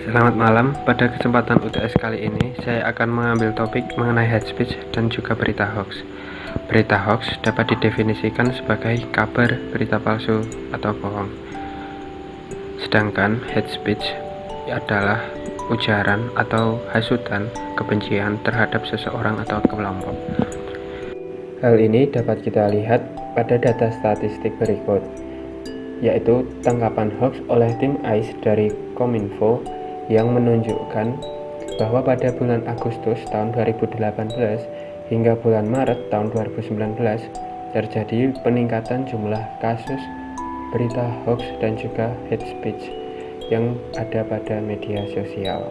Selamat malam, pada kesempatan UTS kali ini saya akan mengambil topik mengenai hate speech dan juga berita hoax. Berita hoax dapat didefinisikan sebagai kabar, berita palsu, atau bohong. Sedangkan hate speech adalah ujaran atau hasutan kebencian terhadap seseorang atau kelompok. Hal ini dapat kita lihat pada data statistik berikut, yaitu tangkapan hoax oleh tim AIS dari Kominfo yang menunjukkan bahwa pada bulan Agustus tahun 2018 hingga bulan Maret tahun 2019 terjadi peningkatan jumlah kasus berita hoax dan juga hate speech yang ada pada media sosial.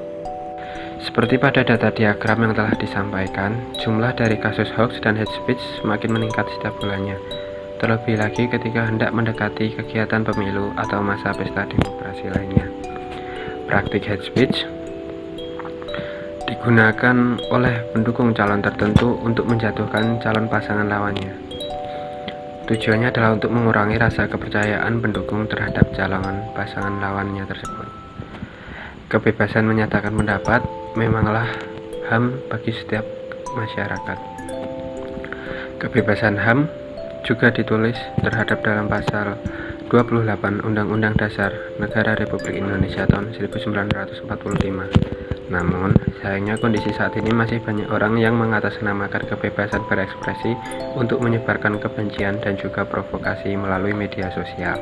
Seperti pada data diagram yang telah disampaikan, jumlah dari kasus hoax dan hate speech semakin meningkat setiap bulannya. Terlebih lagi ketika hendak mendekati kegiatan pemilu atau masa pesta demokrasi lainnya. Praktik hate speech digunakan oleh pendukung calon tertentu untuk menjatuhkan calon pasangan lawannya. Tujuannya adalah untuk mengurangi rasa kepercayaan pendukung terhadap calon pasangan lawannya tersebut. Kebebasan menyatakan pendapat memanglah HAM bagi setiap masyarakat. Kebebasan HAM juga ditulis terhadap dalam pasal 28 Undang-Undang Dasar Negara Republik Indonesia tahun 1945. Namun, sayangnya kondisi saat ini masih banyak orang yang mengatasnamakan kebebasan berekspresi untuk menyebarkan kebencian dan juga provokasi melalui media sosial.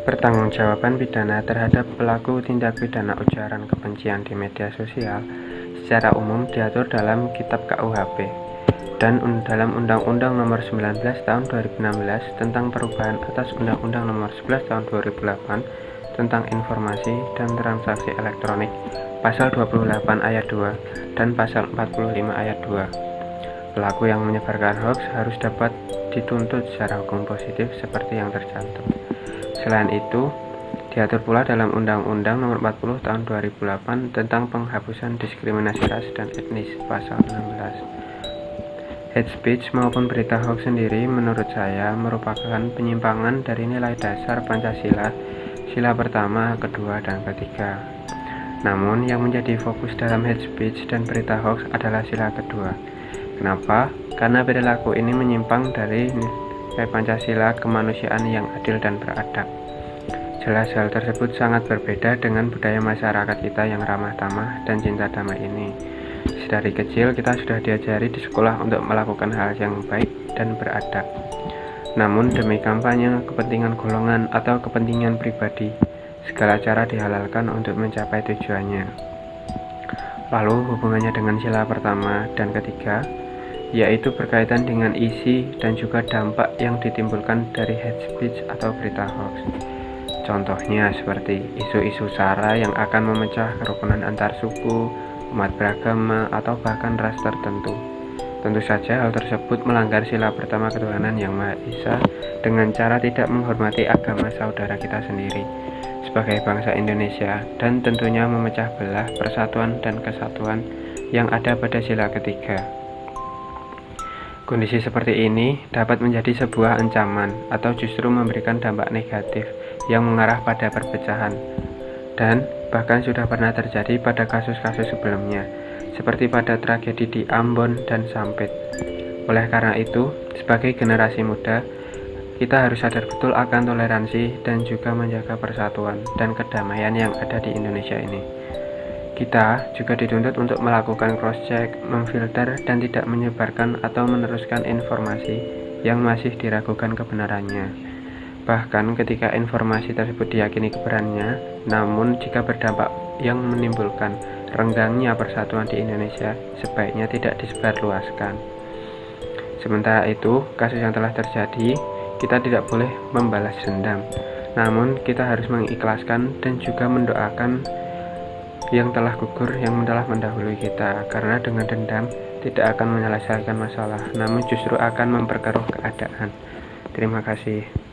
Pertanggungjawaban pidana terhadap pelaku tindak pidana ujaran kebencian di media sosial secara umum diatur dalam Kitab KUHP dan dalam Undang-Undang Nomor 19 Tahun 2016 tentang perubahan atas Undang-Undang Nomor 11 Tahun 2008 tentang informasi dan transaksi elektronik, Pasal 28 Ayat 2 dan Pasal 45 Ayat 2. Pelaku yang menyebarkan hoax harus dapat dituntut secara hukum positif seperti yang tercantum. Selain itu, diatur pula dalam Undang-Undang Nomor 40 Tahun 2008 tentang penghapusan diskriminasi ras dan etnis, Pasal 16. Hate speech maupun berita hoax sendiri menurut saya merupakan penyimpangan dari nilai dasar Pancasila, sila pertama, kedua, dan ketiga. Namun yang menjadi fokus dalam hate speech dan berita hoax adalah sila kedua. Kenapa? Karena perilaku ini menyimpang dari nilai Pancasila kemanusiaan yang adil dan beradab. Jelas hal tersebut sangat berbeda dengan budaya masyarakat kita yang ramah tamah dan cinta damai ini. Dari kecil kita sudah diajari di sekolah untuk melakukan hal yang baik dan beradab. Namun demi kampanye, kepentingan golongan atau kepentingan pribadi, segala cara dihalalkan untuk mencapai tujuannya. Lalu hubungannya dengan sila pertama dan ketiga, yaitu berkaitan dengan isi dan juga dampak yang ditimbulkan dari hate speech atau berita hoax. Contohnya seperti isu-isu sara yang akan memecah kerukunan antar suku, umat beragama, atau bahkan ras tertentu. Tentu saja hal tersebut melanggar sila pertama ketuhanan yang Maha Esa dengan cara tidak menghormati agama saudara kita sendiri sebagai bangsa Indonesia, dan tentunya memecah belah persatuan dan kesatuan yang ada pada sila ketiga. Kondisi seperti ini dapat menjadi sebuah ancaman atau justru memberikan dampak negatif yang mengarah pada perpecahan, dan bahkan sudah pernah terjadi pada kasus-kasus sebelumnya, seperti pada tragedi di Ambon dan Sampit. Oleh karena itu, sebagai generasi muda, kita harus sadar betul akan toleransi dan juga menjaga persatuan dan kedamaian yang ada di Indonesia ini. Kita juga dituntut untuk melakukan cross-check, memfilter, dan tidak menyebarkan atau meneruskan informasi yang masih diragukan kebenarannya. Bahkan ketika informasi tersebut diyakini kebenarannya, namun jika berdampak yang menimbulkan renggangnya persatuan di Indonesia, sebaiknya tidak disebarluaskan. Sementara itu, kasus yang telah terjadi, kita tidak boleh membalas dendam. Namun kita harus mengikhlaskan dan juga mendoakan yang telah gugur, yang telah mendahului kita, karena dengan dendam tidak akan menyelesaikan masalah, namun justru akan memperkeruh keadaan. Terima kasih.